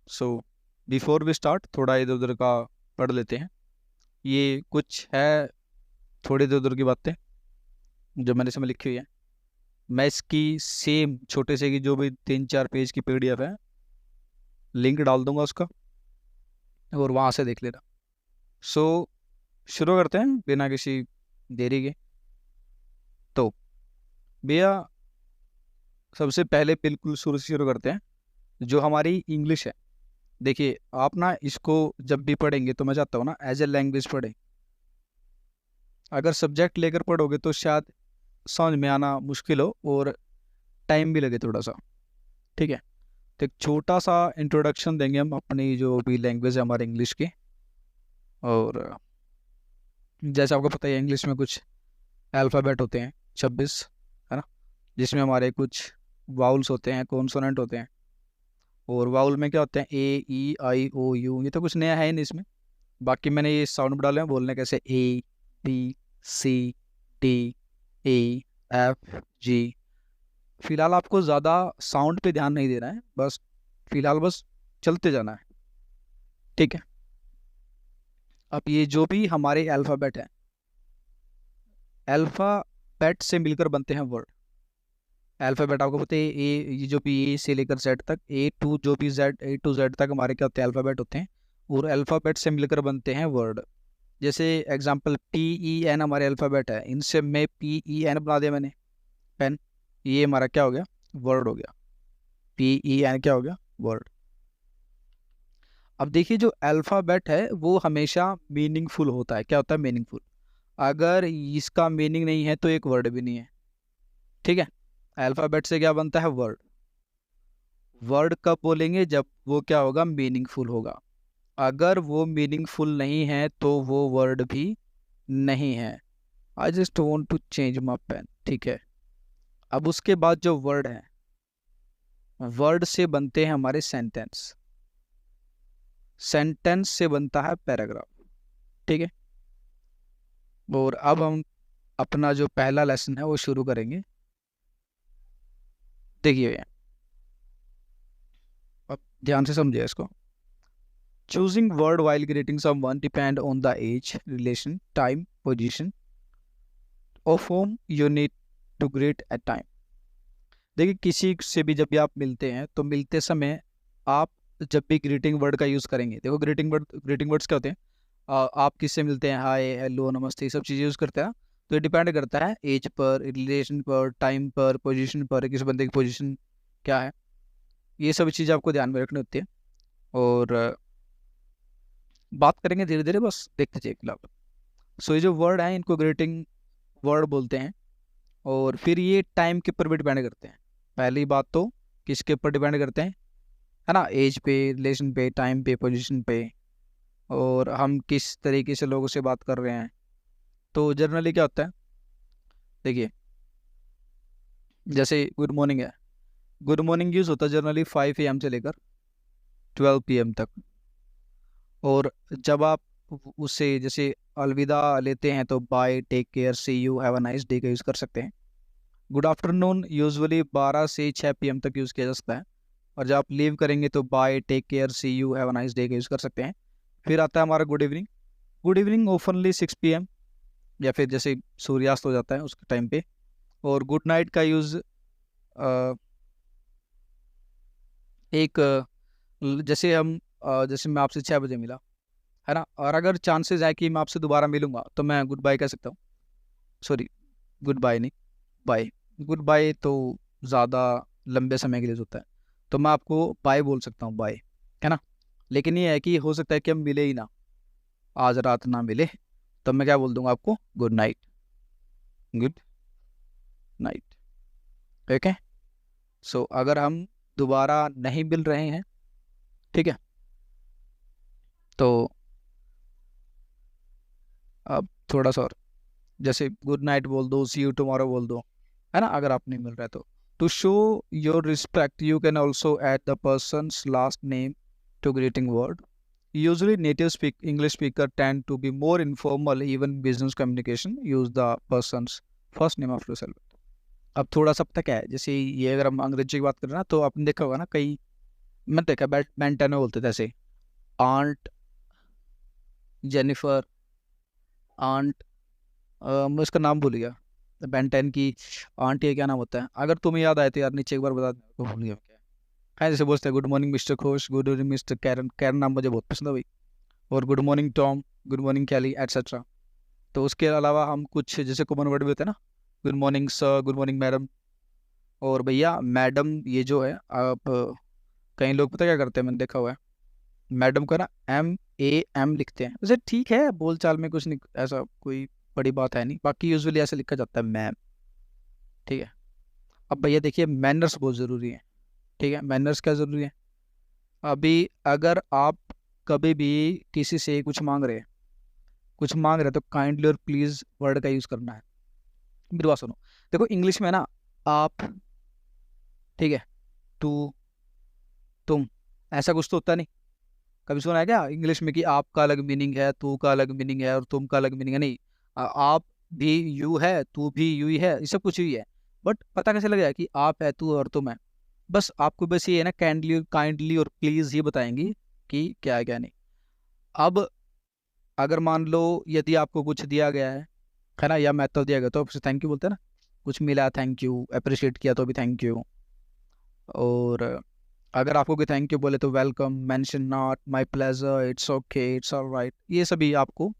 So before we start थोड़ा इधर उधर का पढ़ लेते हैं। ये कुछ है थोड़ी इधर उधर की बातें जो मैंने इसमें लिखी हुई है। मैं इसकी सेम छोटे से की जो भी 3-4 पेज की पीडीएफ है, लिंक डाल दूंगा उसका, और वहाँ से देख लेना। सो शुरू करते हैं बिना किसी देरी के। तो भैया, सबसे पहले बिल्कुल शुरू से शुरू करते हैं। जो हमारी इंग्लिश है, देखिए आप ना इसको जब भी पढ़ेंगे तो मैं चाहता हूँ ना एज ए लैंग्वेज पढ़ें। अगर सब्जेक्ट लेकर पढ़ोगे तो शायद समझ में आना मुश्किल हो और टाइम भी लगे थोड़ा सा। ठीक है, तो एक छोटा सा इंट्रोडक्शन देंगे हम अपनी जो भी लैंग्वेज है हमारे इंग्लिश की। और जैसे आपको पता है इंग्लिश में कुछ अल्फ़ाबेट होते हैं 26, है ना, जिसमें हमारे कुछ वाउल्स होते हैं, कॉन्सोनेंट होते हैं। और वाउल में क्या होते हैं, ए ई आई ओ यू। ये तो कुछ नया है ही नहीं इसमें, बाकी मैंने ये साउंड भी डाले हैं बोलने कैसे, A B C D A F G. फिलहाल आपको ज़्यादा साउंड पे ध्यान नहीं देना है, बस फिलहाल बस चलते जाना है। ठीक है, अब ये जो भी हमारे अल्फ़ाबेट है, अल्फ़ाबेट से मिलकर बनते हैं वर्ड। अल्फ़ाबेट आपको पता है, ए ये जो भी ए से लेकर जेड तक, ए टू जो भी जेड, ए टू जेड तक हमारे क्या होते हैं, अल्फ़ाबेट होते हैं। और अल्फ़ाबेट से मिलकर बनते हैं वर्ड। जैसे एग्जांपल पी ई एन हमारे अल्फ़ाबेट है, इनसे मैं पी ई एन बना दिया मैंने, पेन। ये हमारा क्या हो गया, वर्ड हो गया। पी ई एन क्या हो गया, वर्ड। अब देखिए जो अल्फ़ाबेट है वो हमेशा मीनिंगफुल होता है। क्या होता है, मीनिंगफुल। अगर इसका मीनिंग नहीं है तो एक वर्ड भी नहीं है। ठीक है, अल्फ़ाबेट से क्या बनता है, वर्ड। वर्ड कब बोलेंगे, जब वो क्या होगा, मीनिंगफुल होगा। अगर वो मीनिंगफुल नहीं है तो वो वर्ड भी नहीं है। I just want to change my pen. ठीक है, अब उसके बाद जो वर्ड है, वर्ड से बनते हैं हमारे सेंटेंस। सेंटेंस से बनता है पैराग्राफ। ठीक है, और अब हम अपना जो पहला लेसन है वो शुरू करेंगे। देखिए भैया, अब ध्यान से समझिए इसको। Choosing word while greeting someone depend on the age, relation, time, position of whom you need to greet at time। देखिए किसी से भी जब भी आप मिलते हैं तो मिलते समय आप जब भी ग्रीटिंग वर्ड का यूज़ करेंगे, देखो ग्रीटिंग वर्ड्स क्या होते हैं, आप किससे मिलते हैं, हाय हेलो नमस्ते, ये सब चीज़ें यूज़ करते हैं। तो ये डिपेंड करता है एज पर, रिलेशन पर, टाइम पर, पोजीशन पर, किस बंदे की पोजीशन क्या है। ये सब चीज़ें आपको ध्यान में रखनी होती है। और बात करेंगे धीरे धीरे, बस देखते जाइए फिलहाल। सो ये जो वर्ड हैं इनको ग्रीटिंग वर्ड बोलते हैं। और फिर ये टाइम के ऊपर भी डिपेंड करते हैं। पहली बात तो किसके ऊपर डिपेंड करते हैं, है ना, एज पे, रिलेशन पे, टाइम पे, पोजीशन पे, और हम किस तरीके से लोगों से बात कर रहे हैं। तो जनरली क्या होता है, देखिए जैसे गुड मॉर्निंग है, गुड मॉर्निंग यूज़ होता है जनरली 5 AM से लेकर 12 PM तक। और जब आप उससे जैसे अलविदा लेते हैं तो bye, take care, see you, have a nice day का यूज़ कर सकते हैं। गुड आफ्टरनून यूजुअली 12 से 6 PM तक यूज़ किया जा सकता है। और जब आप लीव करेंगे तो bye, take care, see you, have a nice day का यूज़ कर सकते हैं। फिर आता है हमारा good evening. Good evening openly 6 PM, या फिर जैसे सूर्यास्त हो जाता है उसके टाइम पे। और गुड नाइट का यूज़ एक जैसे हम जैसे मैं आपसे 6 बजे मिला, है ना, और अगर चांसेस है कि मैं आपसे दोबारा मिलूंगा तो मैं गुड बाय कह सकता हूँ। सॉरी, गुड बाय नहीं, बाय। गुड बाय तो ज़्यादा लंबे समय के लिए होता है, तो मैं आपको बाय बोल सकता हूँ, बाय, है ना। लेकिन ये है कि हो सकता है कि हम मिले ही ना, आज रात ना मिले, तब मैं क्या बोल दूंगा आपको, good night, good night. Okay, so अगर हम दोबारा नहीं मिल रहे हैं, ठीक है, तो अब थोड़ा सा और, जैसे गुड नाइट बोल दो, सी यू टुमारो बोल दो, है ना, अगर आप नहीं मिल रहे तो। To show your respect you can also add the person's last name to greeting word. Usually native English speaker tend to be more informal, even business communication use the person's first name after self। अब थोड़ा सा पता क्या है, जैसे ये अगर हम अंग्रेजी की बात करें ना, तो आपने देखा होगा ना, कई मैं देखा बेंटन में बोलते थे ऐसे, आंट जेनिफर, आंट मैं उसका नाम भूल गया, बेंटन की आंटी है, क्या नाम होता है, अगर तुम्हें याद आए तो यार नीचे एक बार बता देना, तो भूल गया क्या है। जैसे बोलते हैं good morning mister Ghosh, good morning mister Karen, Karen नाम मुझे बहुत पसंद है भाई, और good morning Tom, good morning Kelly etcetera. तो उसके अलावा हम कुछ जैसे कॉमन वर्ड भी होते हैं ना, good morning sir, good morning madam. और भैया मैडम ये जो है, आप कई लोग पता क्या करते हैं, मैंने देखा हुआ है, मैडम को ना MAM लिखते हैं। वैसे ठीक है, बोल चाल में कुछ नहीं, ऐसा कोई बड़ी बात है नहीं, बाकी यूजुअली ऐसे लिखा जाता है मैम। ठीक है। अब भैया देखिए, मैनर्स बहुत ज़रूरी है। ठीक है, मैनर्स क्या ज़रूरी है? अभी अगर आप कभी भी किसी से कुछ मांग रहे हैं तो काइंडली और प्लीज़ वर्ड का यूज़ करना है। मेरी बात सुनो, देखो इंग्लिश में ना आप, ठीक है, तू, तुम, ऐसा कुछ तो होता नहीं। कभी सुना है क्या इंग्लिश में कि आपका अलग मीनिंग है, तू का अलग मीनिंग है और तुम का अलग मीनिंग है? नहीं। आप भी यू है, तू भी यू ही है, ये सब कुछ ही है। बट पता कैसे लगेगा कि आप है, तू और तुम है? बस आपको बस ये है ना, काइंडली काइंडली और प्लीज ये बताएंगी कि क्या है क्या नहीं। अब अगर मान लो यदि आपको कुछ दिया गया है ना, या मैथड दिया गया तो आप थैंक यू बोलते हैं ना, कुछ मिला थैंक यू, अप्रिशिएट किया तो भी थैंक यू। और अगर आपको कोई थैंक यू बोले तो welcome, mention not, my pleasure, it's okay, it's alright, ये सभी आपको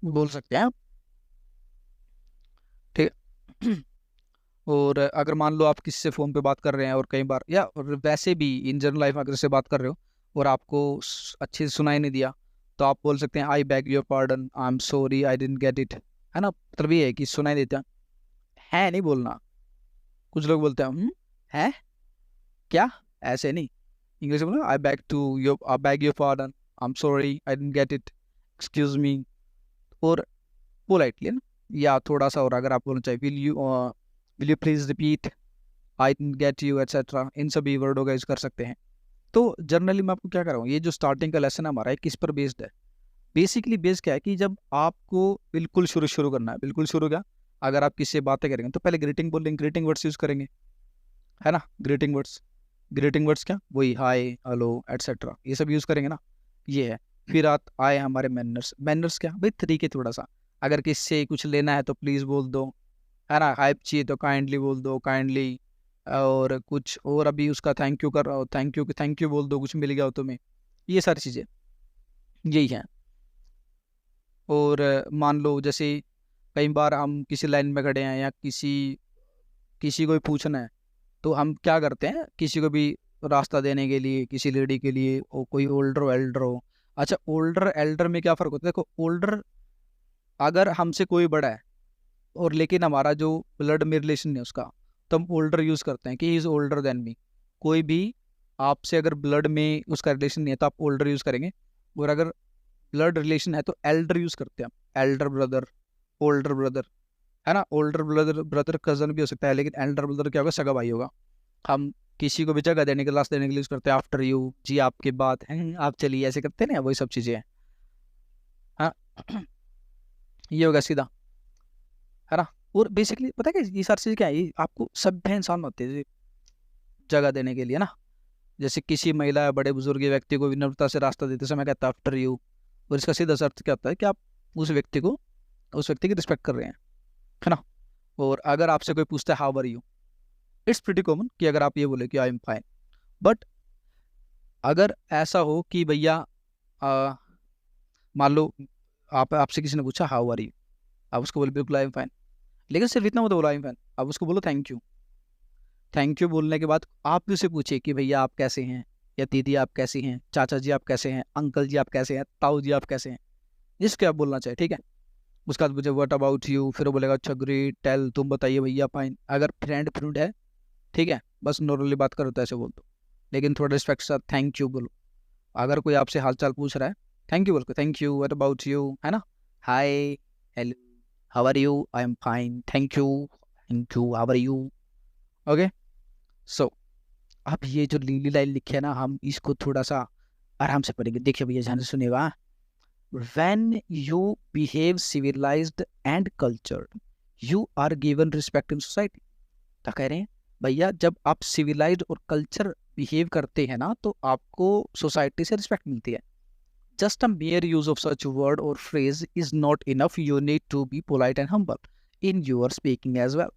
बोल सकते हैं आप। ठीक है। और अगर मान लो आप किसी से फ़ोन पे बात कर रहे हैं और कई बार, या और वैसे भी इन जनरल लाइफ अगर से बात कर रहे हो और आपको अच्छे से सुनाई नहीं दिया, तो आप बोल सकते हैं आई bag your pardon, I am sorry I didn't get it. है ना, मतलब ये है कि सुनाई देता है नहीं बोलना। कुछ लोग बोलते हैं है क्या, ऐसे नहीं। इंग्लिश में बोलो आई bag your pardon, I am sorry I didn't get it, excuse me. और पोलाइटली ना, या थोड़ा सा और अगर आप बोलना चाहिए will you please repeat, I didn't get you etcetera, इन सभी वर्डों का यूज कर सकते हैं। तो जनरली मैं आपको क्या कर रहा हूँ, ये जो स्टार्टिंग का लेसन है हमारा है किस पर बेस्ड है? बेसिकली बेस्ड क्या है कि जब आपको बिल्कुल शुरू शुरू करना है, बिल्कुल शुरू क्या, अगर आप किसी से बातें करेंगे तो पहले ग्रीटिंग बोलेंगे, ग्रीटिंग वर्ड्स यूज करेंगे, है ना, ग्रीटिंग वर्ड्स। ग्रीटिंग वर्ड्स क्या, वही हाय हेलो एटसेट्रा, ये सब यूज करेंगे ना, ये है। फिर आए हमारे मैनर्स। मैनर्स क्या भाई, तरीके थोड़ा सा, अगर किसी से कुछ लेना है तो प्लीज बोल दो, है ना, हेल्प चाहिए तो काइंडली बोल दो, काइंडली। और कुछ और अभी उसका थैंक यू कर रहा हो, थैंक यू बोल दो, कुछ मिल गया हो तुम्हें, ये सारी चीज़ें यही हैं। और मान लो जैसे कई बार हम किसी लाइन में खड़े हैं या किसी किसी को भी पूछना है, तो हम क्या करते हैं, किसी को भी रास्ता देने के लिए, किसी लेडी के लिए, और कोई ओल्डर हो एल्डर हो। अच्छा, ओल्डर एल्डर में क्या फ़र्क होता है? देखो ओल्डर, अगर हमसे कोई बड़ा है और लेकिन हमारा जो ब्लड में रिलेशन है उसका, तो हम ओल्डर यूज़ करते हैं कि he is older than me. कोई भी आपसे अगर ब्लड में उसका रिलेशन नहीं है तो आप ओल्डर यूज़ करेंगे। और अगर ब्लड रिलेशन है तो एल्डर यूज़ करते हैं हम, एल्डर ब्रदर, ओल्डर ब्रदर, है ना। ओल्डर ब्रदर ब्रदर कजन भी हो सकता है, लेकिन एल्डर ब्रदर क्या होगा, सगा भाई होगा। हम किसी को भी जगह देने के, लास्ट देने के लिए यूज़ करते हैं आफ्टर यू, जी आपके बाद हैं, आप चलिए, ऐसे करते हैं ना, वही सब चीज़ें हैं। हाँ। ये होगा सीधा, है ना। और बेसिकली पता है क्या, ये सारी चीज़ क्या है, ये आपको सभ्य इंसान होते हैं जगह देने के लिए ना। जैसे किसी महिला या बड़े बुजुर्ग व्यक्ति को विनम्रता से रास्ता देते समय कहता है आफ्टर यू, और इसका सीधा सा अर्थ क्या होता है कि आप उस व्यक्ति को, उस व्यक्ति की रिस्पेक्ट कर रहे हैं, है ना। और अगर आपसे कोई पूछता है how are you, it's pretty common कि अगर आप ये बोले कि आई एम फाइन। बट अगर ऐसा हो कि भैया मान लो आपसे किसी ने पूछा हाउ आर यू, आप उसको बोले बिल्कुल आई एम फाइन, लेकिन सिर्फ इतना मत बोलो आई एम फाइन, आप उसको बोलो थैंक यू। थैंक यू बोलने के बाद आप भी उसे पूछिए कि भैया आप कैसे हैं, या दीदी आप कैसी हैं, चाचा जी आप कैसे हैं, अंकल जी आप कैसे हैं, ताऊ जी आप कैसे हैं, जिसके आप बोलना चाहिए। ठीक है। उसके बाद मुझे व्हाट अबाउट यू, फिर वो बोलेगा अच्छा ग्रेट, टेल, तुम बताइए भैया फाइन। अगर फ्रेंड फ्रेंड है, ठीक है, बस नॉर्मली बात करो तो ऐसे बोल दो, लेकिन थोड़ा रिस्पेक्ट के साथ थैंक यू बोलो। अगर कोई आपसे हालचाल पूछ रहा है, थैंक यू बोल के, thank you, what about you, है ना, hi, hello, how are you, I am fine, thank you, how are you. Okay. So अब ये जो लीली लाइन लिखी है ना, हम इसको थोड़ा सा आराम से पढ़ेंगे। देखिए भैया ध्यान से सुनिएगा। When you behave civilized and cultured, you are given respect in society। क्या कह रहे हैं भैया, जब आप सिविलाइज्ड और कल्चर बिहेव करते हैं ना तो आपको सोसाइटी से रिस्पेक्ट मिलती है। Just a mere use of such word और phrase is not enough, you need to be polite and humble in your speaking as well.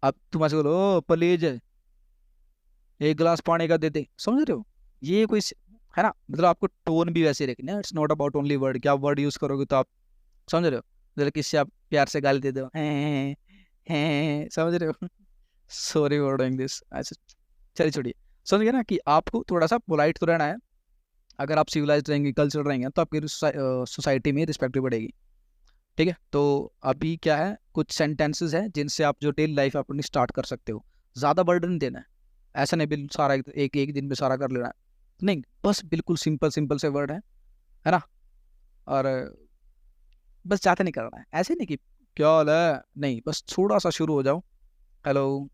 अब तुम ऐसे बोलो, "ओ, प्लीज एक गिलास पानी का दे दे", समझ रहे हो? ये कोई है ना, मतलब आपको टोन भी वैसे रखना है। It's not about only word, क्या वर्ड यूज करोगे तो आप समझ रहे हो। जरा किससे आप प्यार से गाली दे दो, हैं, समझ रहे हो? Sorry for doing this. अच्छा, चलिए छोड़िए। समझ गए ना कि आपको थोड़ा सा पोलाइट तो रहना है। अगर आप सिविलाइज रहेंगे, कल्चर रहेंगे, तो आपकी सोसाइटी में रिस्पेक्ट भी बढ़ेगी। ठीक है, तो अभी क्या है, कुछ सेंटेंसेस हैं जिनसे आप जो डेली लाइफ अपनी स्टार्ट कर सकते हो। ज़्यादा बर्डन देना है, ऐसा नहीं बिल्कुल सारा एक एक दिन में सारा कर लेना है, नहीं, बस बिल्कुल सिंपल सिंपल से वर्ड है ना। और बस ज़्यादा नहीं करना है, ऐसे नहीं कि क्या हाल है, नहीं, बस थोड़ा सा शुरू हो जाओ, hello,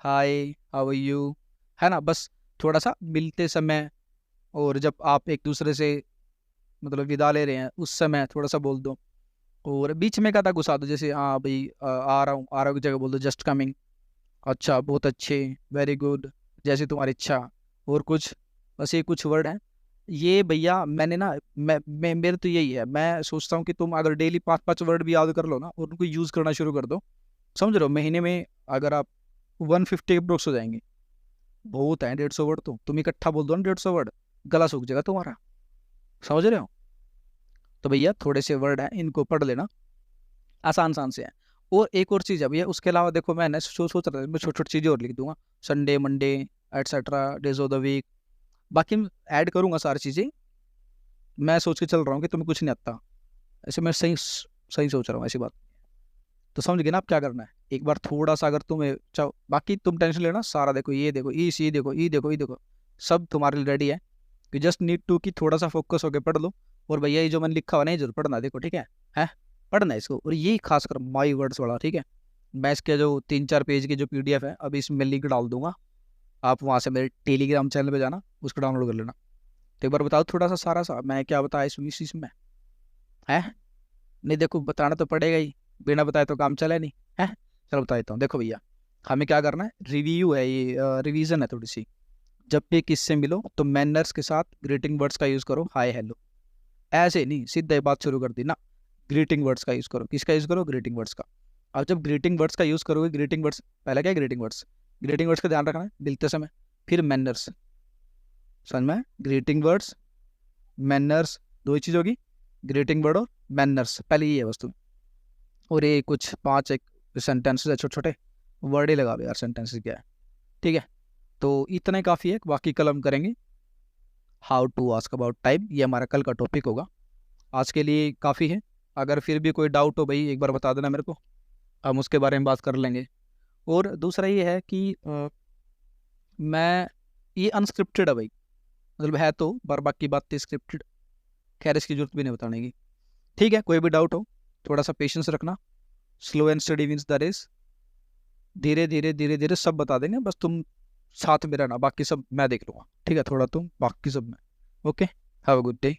hi, how are you, है ना। बस थोड़ा सा मिलते समय, और जब आप एक दूसरे से मतलब विदा ले रहे हैं उस समय थोड़ा सा बोल दो। और बीच में का था घुसा दो, जैसे हाँ भाई आ रहा हूँ की जगह बोल दो जस्ट कमिंग, अच्छा, बहुत अच्छे, वेरी गुड, जैसे तुम्हारी इच्छा, और कुछ, बस ये कुछ वर्ड हैं। ये भैया मैंने ना, मैं मेरे तो यही है, मैं सोचता हूँ कि तुम अगर डेली 5-5 वर्ड भी याद कर लो ना और उनको यूज़ करना शुरू कर दो, समझ रहे हो, महीने में अगर आप 150 अप्रोक्स हो जाएंगे। बहुत है 150 वर्ड, तो तुम इकट्ठा बोल दो ना 150 वर्ड, गला सूख जाएगा तुम्हारा, समझ रहे हो। तो भैया थोड़े से वर्ड हैं, इनको पढ़ लेना, आसान आसान से हैं। और एक और चीज़ है भैया, उसके अलावा देखो मैंने सोच रहा था मैं छोटी छोटी चीज़ें और लिख दूंगा, Sunday, Monday, etcetera, days of the week, बाकी मैं ऐड करूंगा सारी चीज़ें। मैं सोच के चल रहा हूँ कि तुम्हें कुछ नहीं आता, ऐसे मैं सही सही सोच रहा हूँ ऐसी बात। तो समझ गए ना आप क्या करना है, एक बार थोड़ा सा अगर तुम्हें चाहो, बाकी तुम टेंशन लेना सारा, देखो ये देखो, ये देखो, ये देखो, ये देखो, सब तुम्हारे लिए रेडी है। यू जस्ट नीड टू कि थोड़ा सा फोकस होकर पढ़ लो। और भैया ये जो मैंने लिखा हुआ ना, ये जरूर पढ़ना, देखो ठीक है पढ़ना है इसको, और ये खासकर माई वर्ड्स वाला, ठीक है। मैं इसके जो 3-4 पेज की जो PDF है अभी इसमें लिंक डाल दूंगा, आप वहाँ से मेरे टेलीग्राम चैनल पे जाना, उसको डाउनलोड कर लेना। तो एक बार बताओ थोड़ा सा सारा सा मैं क्या बताया इस इसमें, है। नहीं देखो बताना तो पड़ेगा ही, बिना बताए तो काम चले नहीं, है। चलो बता देता हूँ, देखो भैया हमें क्या करना है, रिव्यू है ये, रिवीजन है थोड़ी सी। जब भी किससे मिलो तो मैनर्स के साथ ग्रीटिंग वर्ड्स का यूज़ करो, हाय हेलो, ऐसे नहीं सीधा ही बात शुरू कर दी ना, ग्रीटिंग वर्ड्स का यूज़ करो, किसका यूज़ करो, ग्रीटिंग वर्ड्स का। अब जब ग्रीटिंग वर्ड्स का यूज़ करोगे, ग्रीटिंग वर्ड्स पहले क्या है, ग्रीटिंग वर्ड्स का ध्यान रखना है मिलते समय, फिर मैनर्स, समझ में, ग्रीटिंग वर्ड्स, मैनर्स, दो ही चीज़ होगी, ग्रीटिंग वर्ड और मैनर्स, पहले ये है वस्तु। और ये कुछ 5 एक सेंटेंसेस है, छोटे छोटे वर्ड ही लगा दो यार, सेंटेंसेस क्या है, ठीक है। तो इतना ही काफ़ी है, बाकी कल हम करेंगे how to ask about time, ये हमारा कल का टॉपिक होगा। आज के लिए काफ़ी है, अगर फिर भी कोई डाउट हो भाई एक बार बता देना मेरे को, हम उसके बारे में बात कर लेंगे। और दूसरा ये है कि मैं, ये अनस्क्रिप्टेड है भाई, मतलब है तो, पर बाकी बातें स्क्रिप्टेड, खैर इसकी जरूरत भी नहीं बताने की। ठीक है, कोई भी डाउट हो थोड़ा सा पेशेंस रखना, slow and steady wins the race, धीरे धीरे धीरे धीरे सब बता देंगे, बस तुम साथ में रहना, बाकी सब मैं देख लूँगा, ठीक है, थोड़ा तुम बाकी सब मैं। Okay, have a good day.